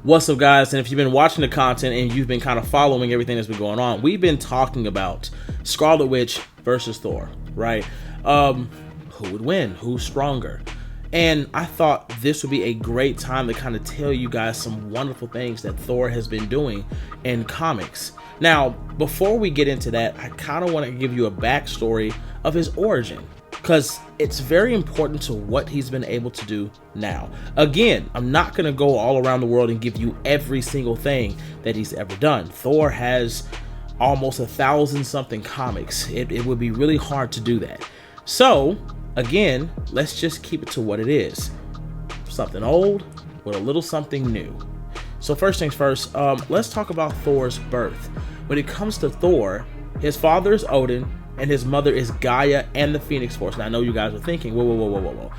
What's up, guys? And if you've been watching the content and you've been kind of following everything that's been going on, we've been talking about Scarlet Witch versus Thor, right? Who would win? Who's stronger? And I thought this would be a great time to kind of tell you guys some wonderful things that Thor has been doing in comics. Now, before we get into that, I kind of want to give you a backstory of his origin, because it's very important to what he's been able to do now. Again, I'm not going to go all around the world and give you every single thing that he's ever done. Thor has almost 1,000-something comics. It would be really hard to do that. So, again, let's just keep it to what it is. Something old with a little something new. So first things first, let's talk about Thor's birth. When it comes to Thor, his father is Odin, and his mother is Gaia and the Phoenix Force. And I know you guys are thinking, whoa.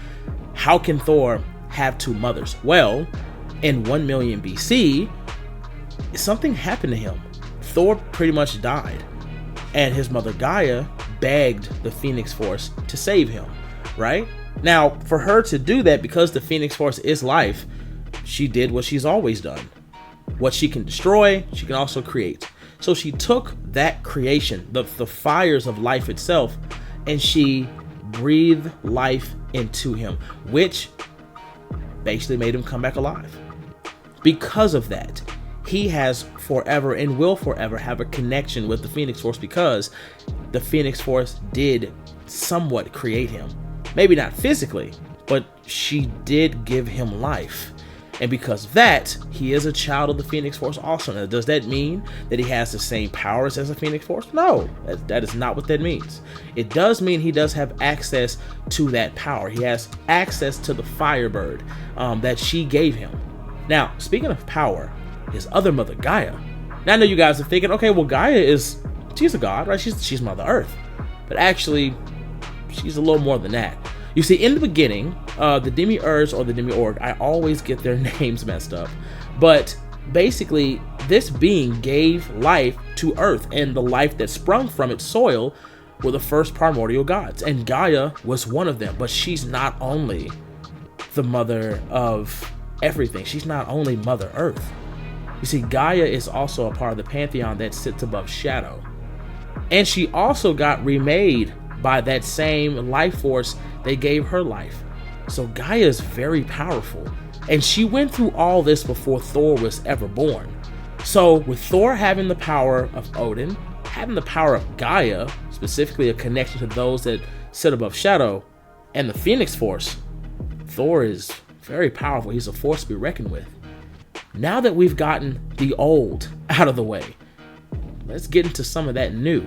How can Thor have two mothers? Well, in 1 million BC, something happened to him. Thor pretty much died, and his mother Gaia begged the Phoenix Force to save him, right? Now, for her to do that, because the Phoenix Force is life, she did what she's always done. What she can destroy, she can also create. So she took that creation, the fires of life itself, and she breathed life into him, which basically made him come back alive. Because of that, he has forever and will forever have a connection with the Phoenix Force, because the Phoenix Force did somewhat create him. Maybe not physically, but she did give him life. And because of that, he is a child of the Phoenix Force also. Now, does that mean that he has the same powers as the Phoenix Force? No, that is not what that means. It does mean he does have access to that power. He has access to the Firebird that she gave him. Now, speaking of power, his other mother, Gaia. Now, I know you guys are thinking, okay, well, she's a god, right? She's Mother Earth. But actually, she's a little more than that. You see, in the beginning, the Demiurge or the Demiurge, I always get their names messed up. But basically, this being gave life to Earth, and the life that sprung from its soil were the first primordial gods. And Gaia was one of them. But she's not only the mother of everything. She's not only Mother Earth. You see, Gaia is also a part of the pantheon that sits above Shadow. And she also got remade by that same life force that gave her life. So Gaia is very powerful. And she went through all this before Thor was ever born. So with Thor having the power of Odin, having the power of Gaia, specifically a connection to those that sit above Shadow, and the Phoenix Force, Thor is very powerful. He's a force to be reckoned with. Now that we've gotten the old out of the way, let's get into some of that new.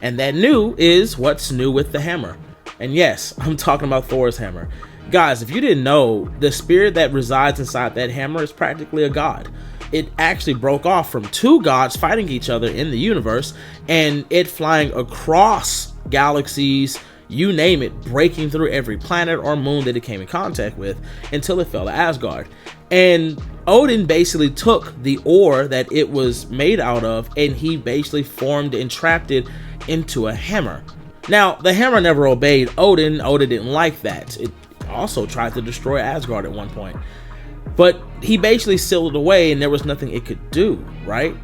And that new is what's new with the hammer. And yes, I'm talking about Thor's hammer. Guys, if you didn't know, the spirit that resides inside that hammer is practically a god. It actually broke off from two gods fighting each other in the universe, and it flying across galaxies, you name it, breaking through every planet or moon that it came in contact with until it fell to Asgard. And Odin basically took the ore that it was made out of, and he basically formed and trapped it into a hammer. Now, the hammer never obeyed Odin. Odin didn't like that. It also tried to destroy Asgard at one point. But he basically sealed it away, and there was nothing it could do, right?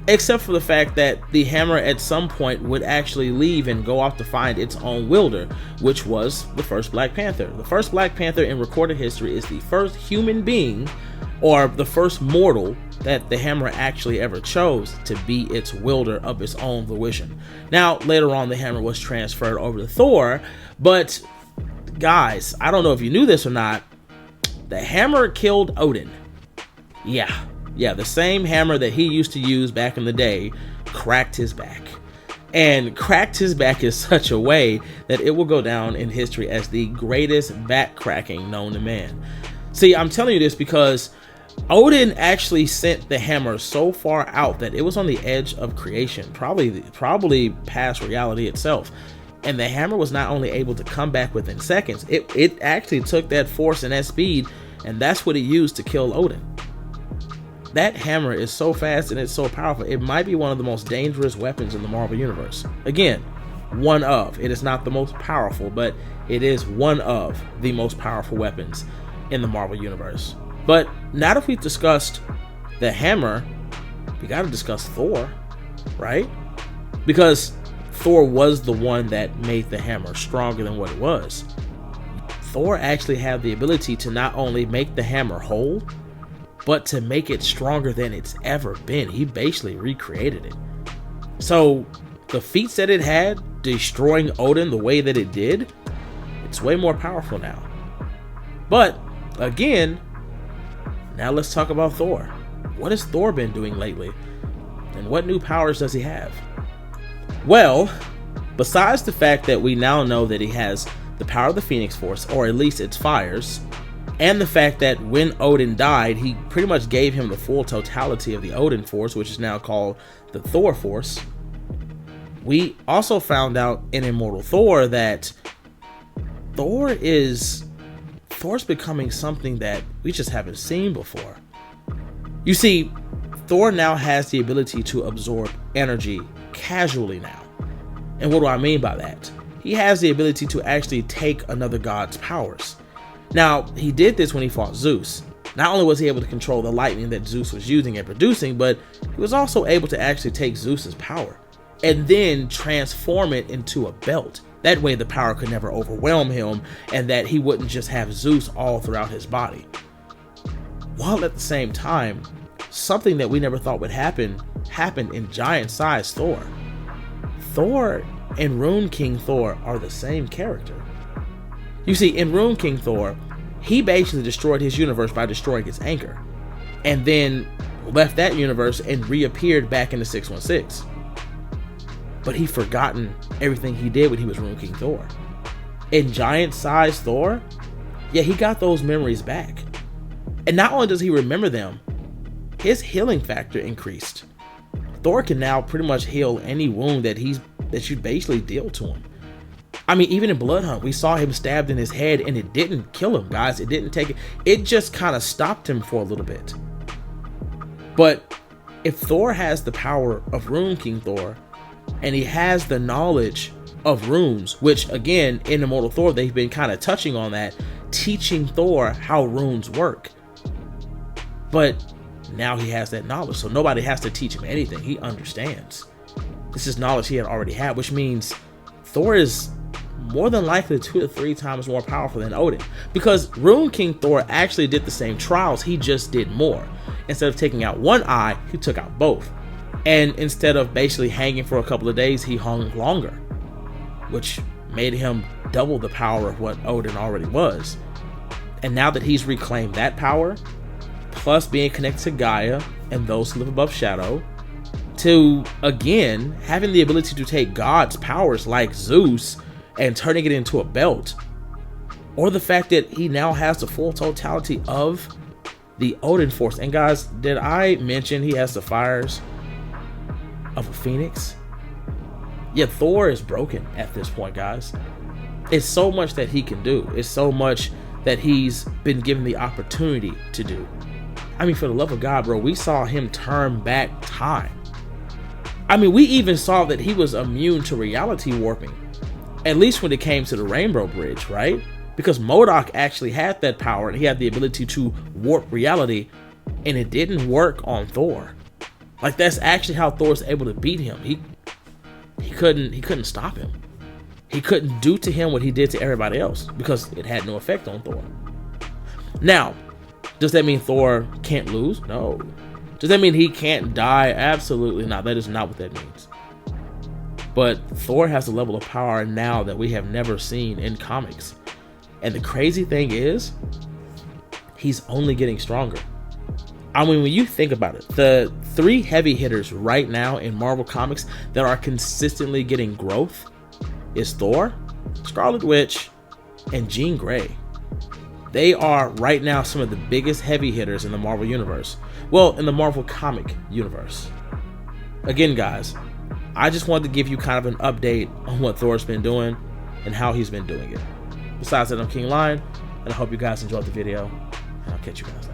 Except for the fact that the hammer at some point would actually leave and go off to find its own wielder, which was the first Black Panther. The first Black Panther in recorded history is the first human being, or the first mortal, that the hammer actually ever chose to be its wielder of its own volition. Now, later on, the hammer was transferred over to Thor, but guys, I don't know if you knew this or not, the hammer killed Odin. Yeah, the same hammer that he used to use back in the day cracked his back. And cracked his back in such a way that it will go down in history as the greatest back cracking known to man. See, I'm telling you this because Odin actually sent the hammer so far out that it was on the edge of creation, probably past reality itself. And the hammer was not only able to come back within seconds, it actually took that force and that speed, and that's what it used to kill Odin. That hammer is so fast and it's so powerful, it might be one of the most dangerous weapons in the Marvel Universe. Again, one of. It is not the most powerful, but it is one of the most powerful weapons in the Marvel Universe. But now that we've discussed the hammer, we got to discuss Thor, right? Because Thor was the one that made the hammer stronger than what it was. Thor actually had the ability to not only make the hammer whole, but to make it stronger than it's ever been. He basically recreated it. So the feats that it had, destroying Odin the way that it did, it's way more powerful now. But again, now let's talk about Thor. What has Thor been doing lately? And what new powers does he have? Well, besides the fact that we now know that he has the power of the Phoenix Force, or at least its fires, and the fact that when Odin died, he pretty much gave him the full totality of the Odin Force, which is now called the Thor Force, we also found out in Immortal Thor that Thor's becoming something that we just haven't seen before. You see, Thor now has the ability to absorb energy casually now. And what do I mean by that? He has the ability to actually take another god's powers. Now, he did this when he fought Zeus. Not only was he able to control the lightning that Zeus was using and producing, but he was also able to actually take Zeus's power and then transform it into a belt. That way the power could never overwhelm him, and that he wouldn't just have Zeus all throughout his body. While at the same time, something that we never thought would happen happened in giant-sized Thor. Thor and Rune King Thor are the same character. You see, in Rune King Thor, he basically destroyed his universe by destroying its anchor, and then left that universe and reappeared back in the 616. But he forgotten everything he did when he was Rune King Thor. In giant-sized Thor, yeah, he got those memories back. And not only does he remember them, his healing factor increased. Thor can now pretty much heal any wound that you basically deal to him. I mean, even in Blood Hunt, we saw him stabbed in his head and it didn't kill him, guys. It didn't take it. It just kind of stopped him for a little bit. But if Thor has the power of Rune King Thor, and he has the knowledge of runes, which again, in Immortal Thor, they've been kind of touching on that, teaching Thor how runes work. But now he has that knowledge, so nobody has to teach him anything. He understands. This is knowledge he had already had, which means Thor is more than likely 2 to 3 times more powerful than Odin, because Rune King Thor actually did the same trials, he just did more. Instead of taking out one eye, he took out both. And instead of basically hanging for a couple of days, he hung longer, which made him double the power of what Odin already was. And now that he's reclaimed that power, plus being connected to Gaia and those who live above Shadow, to again having the ability to take God's powers like Zeus and turning it into a belt, or the fact that he now has the full totality of the Odin Force. And guys, did I mention he has the fires of a phoenix? Yeah, Thor is broken at this point, guys. It's so much that he can do. It's so much that he's been given the opportunity to do. I mean, for the love of God, bro, we saw him turn back time. I mean, we even saw that he was immune to reality warping, at least when it came to the Rainbow Bridge, right? Because MODOK actually had that power, and he had the ability to warp reality, and it didn't work on Thor. Like, that's actually how Thor's able to beat him. He couldn't stop him. He couldn't do to him what he did to everybody else, because it had no effect on Thor. Now, does that mean Thor can't lose? No. Does that mean he can't die? Absolutely not. That is not what that means. But Thor has a level of power now that we have never seen in comics. And the crazy thing is, he's only getting stronger. I mean, when you think about it, the 3 heavy hitters right now in Marvel Comics that are consistently getting growth is Thor, Scarlet Witch, and Jean Grey. They are right now some of the biggest heavy hitters in the Marvel Universe. Well, in the Marvel Comic Universe. Again, guys, I just wanted to give you kind of an update on what Thor's been doing and how he's been doing it. Besides that, I'm King Lion, and I hope you guys enjoyed the video, and I'll catch you guys later.